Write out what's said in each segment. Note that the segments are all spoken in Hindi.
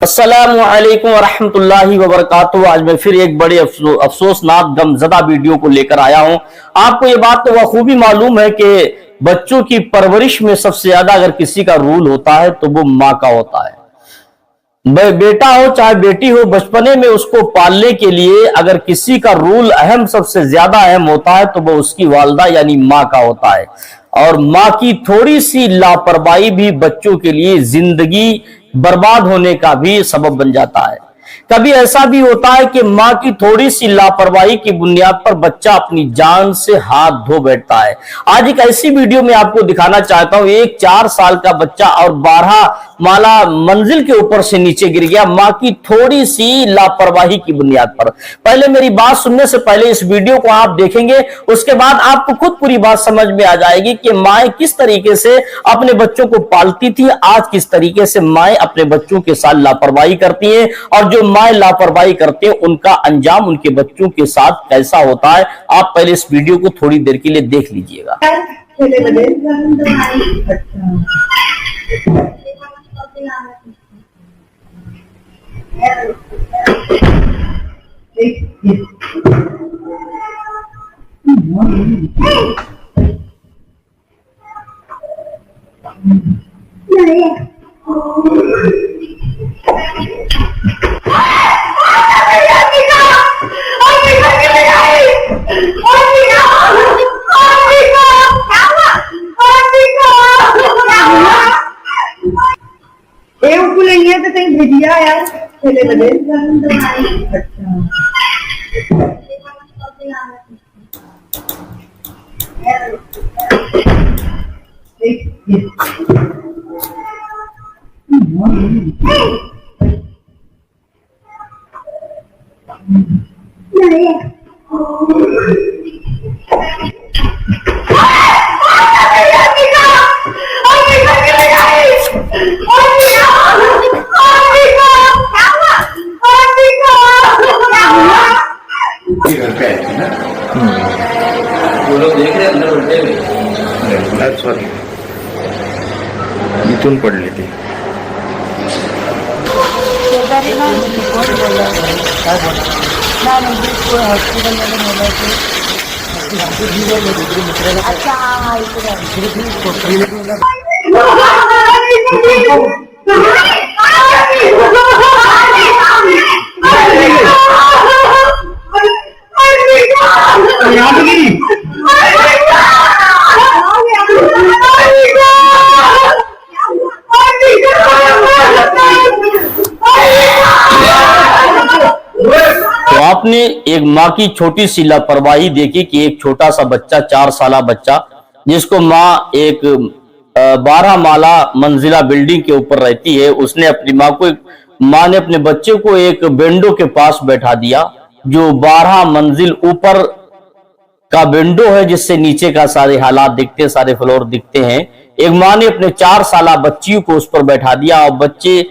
अस्सलामु अलैकुम वरहमतुल्लाहि वबरकातुहू। आज मैं फिर एक बड़े अफसोसनाक गमज़दा वीडियो को लेकर आया हूं। आपको ये बात तो बखूबी मालूम है कि बच्चों की परवरिश में सबसे ज्यादा अगर किसी का रूल होता है तो वो माँ का होता है। बेटा हो चाहे बेटी हो, बचपने में उसको पालने के लिए अगर किसी का रूल अहम सबसे ज्यादा अहम होता है तो वो उसकी वालिदा यानी माँ का होता है। और माँ की थोड़ी सी लापरवाही भी बच्चों के लिए जिंदगी बर्बाद होने का भी सबब बन जाता है। कभी ऐसा भी होता है कि माँ की थोड़ी सी लापरवाही की बुनियाद पर बच्चा अपनी जान से हाथ धो बैठता है। आज एक ऐसी वीडियो में आपको दिखाना चाहता हूं, एक 4 साल का बच्चा और 12 माला मंजिल के ऊपर से नीचे गिर गया माँ की थोड़ी सी लापरवाही की बुनियाद पर। पहले मेरी बात सुनने से पहले इस वीडियो को आप देखेंगे, उसके बाद आपको खुद पूरी बात समझ में आ जाएगी कि माएँ किस तरीके से अपने बच्चों को पालती थी, आज किस तरीके से माएँ अपने बच्चों के साथ लापरवाही करती हैं और जो माएँ लापरवाही करते हैं उनका अंजाम उनके बच्चों के साथ कैसा होता है। आप पहले इस वीडियो को थोड़ी देर के लिए देख लीजिएगा। तो कहीं भेजिया यार खेले बदे। वो लोग देख रहे अंदर उल्टे हुए सॉरी इथून पडली ती तो आपने एक माँ की छोटी सी लापरवाही देखी कि एक छोटा सा बच्चा 4 साला बच्चा जिसको माँ एक 12 माला मंजिला बिल्डिंग के ऊपर रहती है, उसने अपनी माँ ने अपने बच्चे को एक विंडो के पास बैठा दिया जो 12 मंजिल ऊपर का विंडो है जिससे नीचे का सारे हालात दिखते हैं, सारे फ्लोर दिखते हैं। एक माँ ने अपने 4 साला बच्ची को उस पर बैठा दिया और बच्चे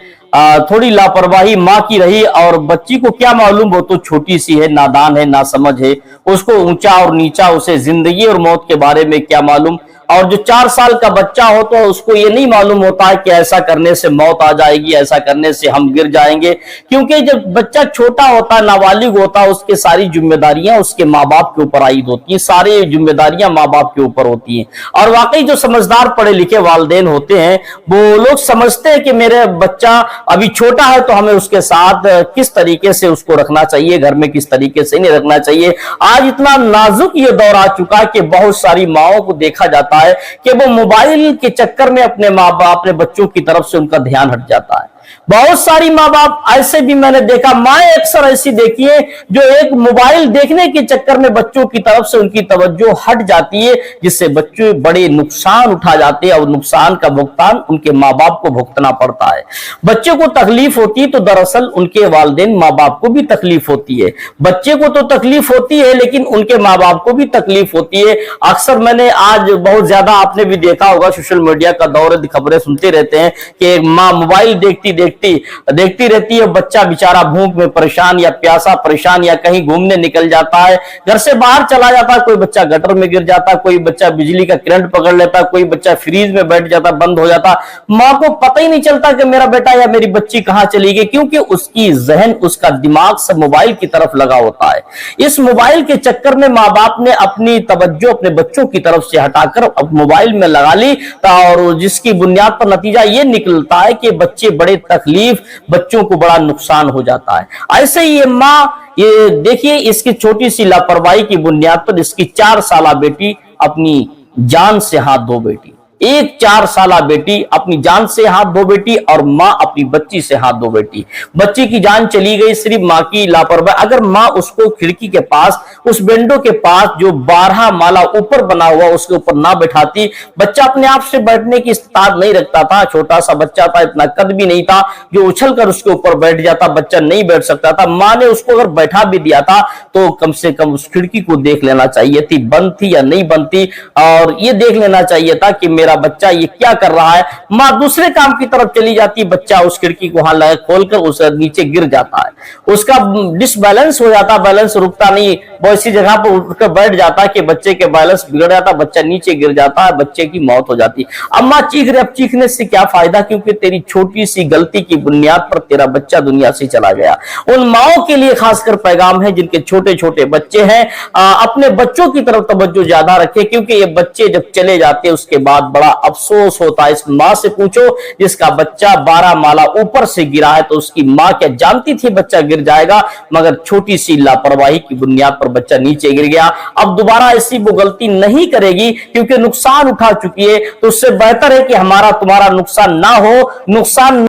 थोड़ी लापरवाही माँ की रही और बच्ची को क्या मालूम, वो तो छोटी सी है, नादान है, नासमझ है, उसको ऊंचा और नीचा, उसे जिंदगी और मौत के बारे में क्या मालूम। और जो 4 साल का बच्चा हो तो उसको ये नहीं मालूम होता है कि ऐसा करने से मौत आ जाएगी, ऐसा करने से हम गिर जाएंगे, क्योंकि जब बच्चा छोटा होता है, नाबालिग होता है, उसके सारी जिम्मेदारियां उसके माँ बाप के ऊपर आयद होती हैं, सारी जिम्मेदारियां माँ बाप के ऊपर होती हैं। और वाकई जो समझदार पढ़े लिखे वालिदैन होते हैं वो लोग समझते हैं कि मेरे बच्चा अभी छोटा है तो हमें उसके साथ किस तरीके से उसको रखना चाहिए, घर में किस तरीके से नहीं रखना चाहिए। आज इतना नाजुक ये दौर आ चुका है कि बहुत सारी माओं को देखा जाता है कि वो मोबाइल के चक्कर में अपने माँ बाप, अपने बच्चों की तरफ से उनका ध्यान हट जाता है। बहुत सारी माँ बाप ऐसे भी मैंने देखा, माएँ अक्सर ऐसी देखी है जो एक मोबाइल देखने के चक्कर में बच्चों की तरफ से उनकी तवज्जो हट जाती है, जिससे बच्चे बड़े नुकसान उठा जाते हैं और नुकसान का भुगतान उनके माँ बाप को भुगतना पड़ता है। बच्चे को तकलीफ होती है तो दरअसल उनके वालिदैन माँ बाप को भी तकलीफ होती है। बच्चे को तो तकलीफ होती है लेकिन उनके माँ बाप को भी तकलीफ होती है। अक्सर मैंने आज बहुत ज्यादा आपने भी देखा होगा, सोशल मीडिया का दौर है, खबरें सुनते रहते हैं कि एक माँ मोबाइल देखती देखती देखती रहती है। बच्चा बेचारा भूख में परेशान या प्यासा परेशान या कहीं घूमने निकल जाता है, घर से बाहर चला जाता है, कोई बच्चा गटर में गिर जाता, कोई बच्चा बिजली का करंट पकड़ लेता, कोई बच्चा फ्रीज में बैठ जाता, बंद हो जाता। माँ को पता ही नहीं चलता कि मेरा बेटा या मेरी बच्ची कहां चली गई, क्योंकि उसकी जहन, उसका दिमाग सब मोबाइल की तरफ लगा होता है। इस मोबाइल के चक्कर में माँ बाप ने अपनी तवज्जो अपने बच्चों की तरफ से हटाकर अब मोबाइल में लगा ली, और जिसकी बुनियाद पर नतीजा ये निकलता है कि बच्चे बड़े तकलीफ, बच्चों को बड़ा नुकसान हो जाता है। ऐसे ही ये माँ, ये देखिए इसकी छोटी सी लापरवाही की बुनियाद पर इसकी 4 साला बेटी अपनी जान से हाथ धो बैठी। एक 4 साला बेटी अपनी जान से हाथ धो बैठी और माँ अपनी बच्ची से हाथ धो बैठी। बच्ची की जान चली गई सिर्फ माँ की लापरवाही। अगर माँ उसको खिड़की के पास, उस विंडो के पास जो 12 माला ऊपर बना हुआ उसके ऊपर ना बैठाती, बच्चा अपने आप से बैठने की इस्तात नहीं रखता था, छोटा सा बच्चा था, इतना कद भी नहीं था जो उछल कर उसके ऊपर बैठ जाता, बच्चा नहीं बैठ सकता था। माँ ने उसको अगर बैठा भी दिया था तो कम से कम उस खिड़की को देख लेना चाहिए थी, बंद थी या नहीं बंद थी, और ये देख लेना चाहिए था कि मेरा बच्चा ये क्या कर रहा है। माँ दूसरे काम की तरफ चली जाती, बच्चा उस खिड़की को हाथ लगा खोलकर उस नीचे गिर जाता है, उसका डिसबैलेंस हो जाता, बैलेंस रुकता नहीं, वो इसी जगह पर उठकर बैठ जाता है कि बच्चे के बैलेंस बिगड़ जाता, बच्चा नीचे गिर जाता है, बच्चे की मौत हो जाती। अब माँ चीख रही, अब चीखने से क्या फायदा, क्योंकि तेरी छोटी सी गलती की बुनियाद पर तेरा बच्चा दुनिया से चला गया। उन माओं के लिए खासकर पैगाम है जिनके छोटे छोटे बच्चे हैं, अपने बच्चों की तरफ तवज्जो ज्यादा रखें, क्योंकि ये बच्चे जब चले जाते हैं उसके बाद बड़ा अफसोस होता है। इस माँ से पूछो जिसका बच्चा 12 माला ऊपर से गिरा है, तो उसकी माँ क्या जानती थी बच्चा गिर जाएगा, मगर छोटी सी लापरवाही की बुनियाद पर बच्चा नीचे गिर गया। अब दोबारा ऐसी वो गलती नहीं करेगी, क्योंकि नुकसान उठा चुकी है, तो उससे बेहतर है कि हमारा तुम्हारा नुकसान ना हो, नुकसान